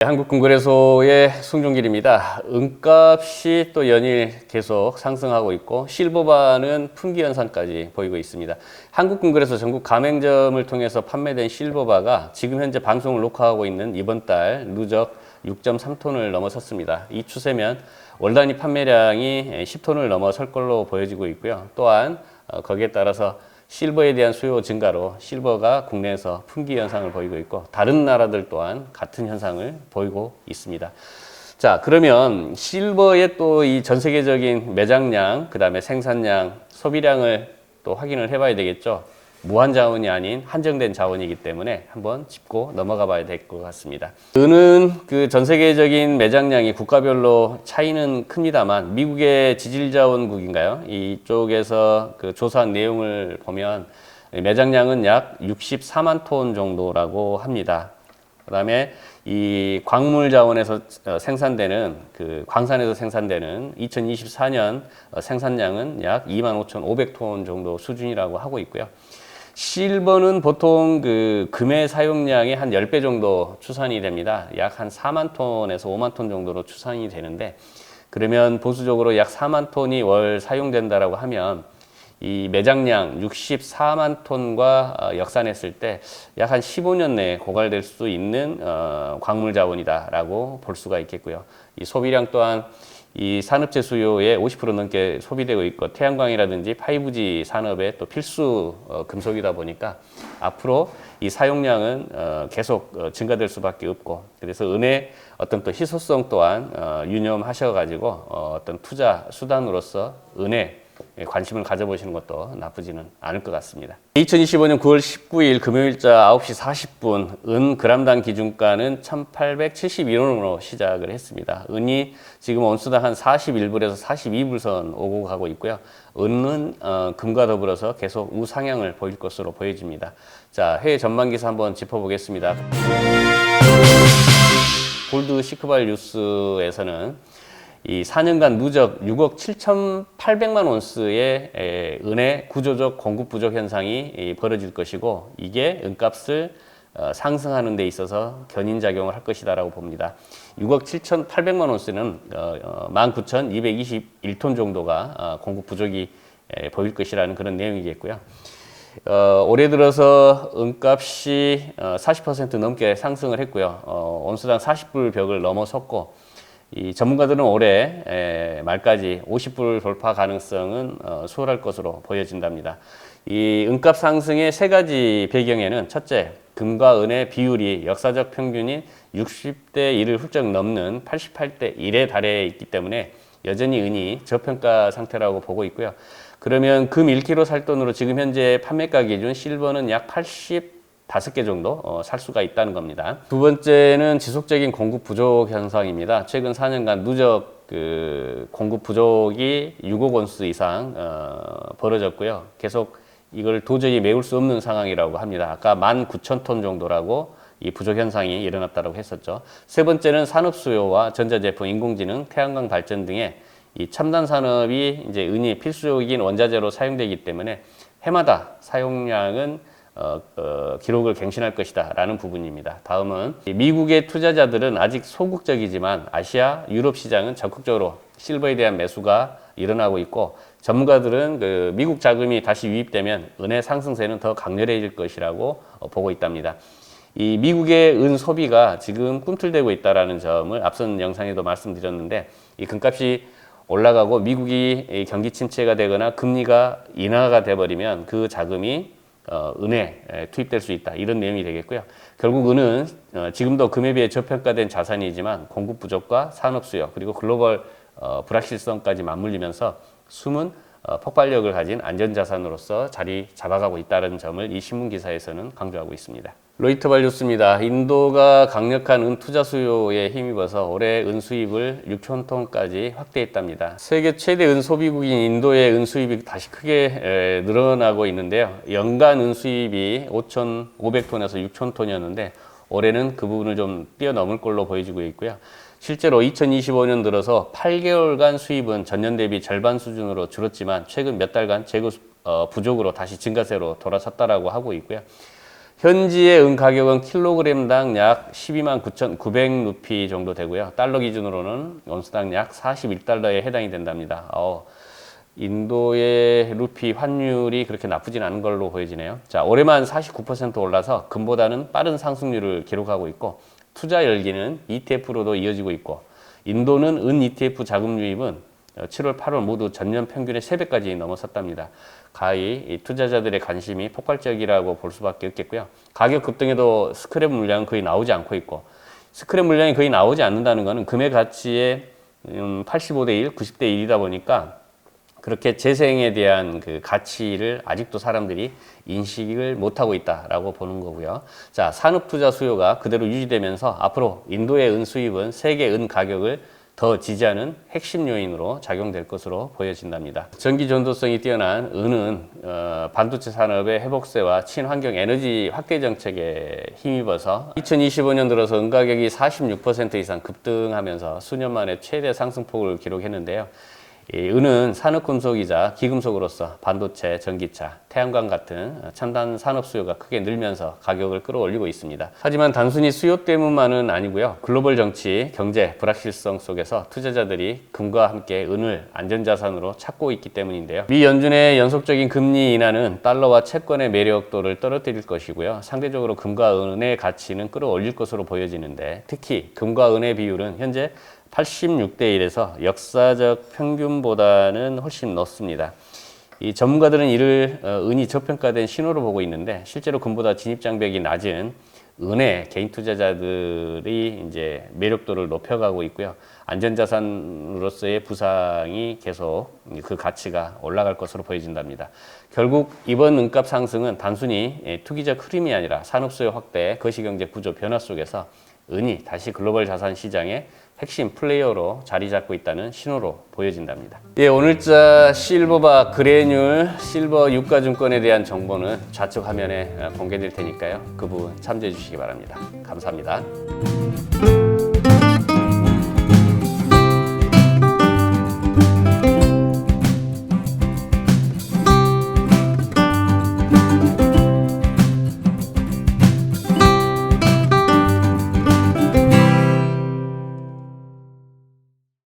한국금거래소의 송종길입니다. 은값이 또 연일 계속 상승하고 있고 실버바는 품귀 현상까지 보이고 있습니다. 한국금거래소 전국 가맹점을 통해서 판매된 실버바가 지금 현재 방송을 녹화하고 있는 이번 달 누적 6.3톤을 넘어섰습니다. 이 추세면 월 단위 판매량이 10톤을 넘어설 걸로 보여지고 있고요. 또한 거기에 따라서 실버에 대한 수요 증가로 실버가 국내에서 품귀 현상을 보이고 있고 다른 나라들 또한 같은 현상을 보이고 있습니다. 자, 그러면 실버의 또 이 전 세계적인 매장량, 그 다음에 생산량, 소비량을 또 확인을 해봐야 되겠죠. 무한 자원이 아닌 한정된 자원이기 때문에 한번 짚고 넘어가 봐야 될 것 같습니다. 은은 그 전 세계적인 매장량이 국가별로 차이는 큽니다만 미국의 지질자원국인가요? 이쪽에서 그 조사한 내용을 보면 매장량은 약 64만 톤 정도라고 합니다. 그 다음에 이 광물 자원에서 생산되는 그 광산에서 생산되는 2024년 생산량은 약 25,500톤 정도 수준이라고 하고 있고요. 실버는 보통 그 금의 사용량의 한 10배 정도 추산이 됩니다. 약 한 4만 톤에서 5만 톤 정도로 추산이 되는데 그러면 보수적으로 약 4만 톤이 월 사용된다라고 하면 이 매장량 64만 톤과 역산했을 때 약 한 15년 내에 고갈될 수 있는 광물 자원이다라고 볼 수가 있겠고요. 이 소비량 또한 이 산업재 수요의 50% 넘게 소비되고 있고 태양광이라든지 5G 산업의 또 필수 금속이다 보니까 앞으로 이 사용량은 계속 증가될 수밖에 없고 그래서 은의 어떤 또 희소성 또한 유념하셔가지고 어떤 투자 수단으로서 은에 관심을 가져보시는 것도 나쁘지는 않을 것 같습니다. 2025년 9월 19일 금요일자 9시 40분 은 그람당 기준가는 1872원으로 시작을 했습니다. 은이 지금 온수당 한 41불에서 42불선 오고 가고 있고요. 은은 금과 더불어서 계속 우상향을 보일 것으로 보여집니다. 자, 해외 전망 기사 한번 짚어보겠습니다. 골드 시크발 뉴스에서는 이 4년간 누적 6억 7,800만 온스의 은의 구조적 공급 부족 현상이 벌어질 것이고 이게 은값을 상승하는 데 있어서 견인작용을 할 것이다라고 봅니다. 6억 7,800만 온스는 19,221톤 정도가 공급 부족이 보일 것이라는 그런 내용이겠고요. 올해 들어서 은값이 40% 넘게 상승을 했고요. 온수당 40불 벽을 넘어섰고 이 전문가들은 올해 말까지 50불 돌파 가능성은 수월할 것으로 보여진답니다. 이 은값 상승의 세 가지 배경에는 첫째, 금과 은의 비율이 역사적 평균인 60대 1을 훌쩍 넘는 88대 1에 달해 있기 때문에 여전히 은이 저평가 상태라고 보고 있고요. 그러면 금 1kg 살 돈으로 지금 현재 판매가 기준 실버는 약 85개 정도 살 수가 있다는 겁니다. 두 번째는 지속적인 공급 부족 현상입니다. 최근 4년간 누적 그 공급 부족이 6억 온스 이상 벌어졌고요. 계속 이걸 도저히 메울 수 없는 상황이라고 합니다. 아까 19,000톤 정도라고 이 부족 현상이 일어났다고 했었죠. 세 번째는 산업 수요와 전자제품, 인공지능, 태양광 발전 등의 이 첨단 산업이 이제 은이 필수적인 원자재로 사용되기 때문에 해마다 사용량은 기록을 갱신할 것이다 라는 부분입니다. 다음은 미국의 투자자들은 아직 소극적이지만 아시아, 유럽 시장은 적극적으로 실버에 대한 매수가 일어나고 있고 전문가들은 그 미국 자금이 다시 유입되면 은의 상승세는 더 강렬해질 것이라고 보고 있답니다. 이 미국의 은 소비가 지금 꿈틀대고 있다는 점을 앞선 영상에도 말씀드렸는데 이 금값이 올라가고 미국이 경기 침체가 되거나 금리가 인하가 돼버리면 그 자금이 은에 투입될 수 있다 이런 내용이 되겠고요. 결국 은은 지금도 금에 비해 저평가된 자산이지만 공급 부족과 산업 수요 그리고 글로벌 불확실성까지 맞물리면서 숨은 폭발력을 가진 안전자산으로서 자리 잡아가고 있다는 점을 이 신문 기사에서는 강조하고 있습니다. 로이터발 뉴스입니다. 인도가 강력한 은 투자 수요에 힘입어서 올해 은 수입을 6천 톤까지 확대했답니다. 세계 최대 은 소비국인 인도의 은 수입이 다시 크게 늘어나고 있는데요. 연간 은 수입이 5,500톤에서 6천 톤이었는데 올해는 그 부분을 좀 뛰어넘을 걸로 보여지고 있고요. 실제로 2025년 들어서 8개월간 수입은 전년 대비 절반 수준으로 줄었지만 최근 몇 달간 재고 부족으로 다시 증가세로 돌아섰다라고 하고 있고요. 현지의 은 가격은 킬로그램당 약 12만 9,900루피 정도 되고요. 달러 기준으로는 온스당 약 41달러에 해당이 된답니다. 인도의 루피 환율이 그렇게 나쁘진 않은 걸로 보여지네요. 자, 올해만 49% 올라서 금보다는 빠른 상승률을 기록하고 있고, 투자 열기는 ETF로도 이어지고 있고, 인도는 은 ETF 자금 유입은 7월, 8월 모두 전년 평균의 3배까지 넘어섰답니다. 가히 투자자들의 관심이 폭발적이라고 볼 수밖에 없겠고요. 가격 급등에도 스크랩 물량은 거의 나오지 않고 있고, 스크랩 물량이 거의 나오지 않는다는 것은 금의 가치의 85대 1, 90대 1이다 보니까 그렇게 재생에 대한 그 가치를 아직도 사람들이 인식을 못하고 있다라고 보는 거고요. 자, 산업 투자 수요가 그대로 유지되면서 앞으로 인도의 은 수입은 세계 은 가격을 더 지지하는 핵심 요인으로 작용될 것으로 보여진답니다. 전기 전도성이 뛰어난 은은 반도체 산업의 회복세와 친환경 에너지 확대 정책에 힘입어서 2025년 들어서 은 가격이 46% 이상 급등하면서 수년 만에 최대 상승폭을 기록했는데요. 은은 산업금속이자 기금속으로서 반도체, 전기차, 태양광 같은 첨단 산업 수요가 크게 늘면서 가격을 끌어올리고 있습니다. 하지만 단순히 수요 때문만은 아니고요. 글로벌 정치, 경제 불확실성 속에서 투자자들이 금과 함께 은을 안전자산으로 찾고 있기 때문인데요. 미 연준의 연속적인 금리 인하는 달러와 채권의 매력도를 떨어뜨릴 것이고요. 상대적으로 금과 은의 가치는 끌어올릴 것으로 보여지는데, 특히 금과 은의 비율은 현재 86대 1에서 역사적 평균보다는 훨씬 높습니다. 이 전문가들은 이를 은이 저평가된 신호로 보고 있는데, 실제로 금보다 진입장벽이 낮은 은의 개인 투자자들이 이제 매력도를 높여가고 있고요. 안전자산으로서의 부상이 계속 그 가치가 올라갈 것으로 보여진답니다. 결국 이번 은값 상승은 단순히 투기적 흐름이 아니라 산업수요 확대, 거시경제 구조 변화 속에서 은이 다시 글로벌 자산 시장의 핵심 플레이어로 자리 잡고 있다는 신호로 보여진답니다. 예, 오늘자 실버바 그래뉼 실버 유가증권에 대한 정보는 좌측 화면에 공개될 테니까요. 그 부분 참조해 주시기 바랍니다. 감사합니다.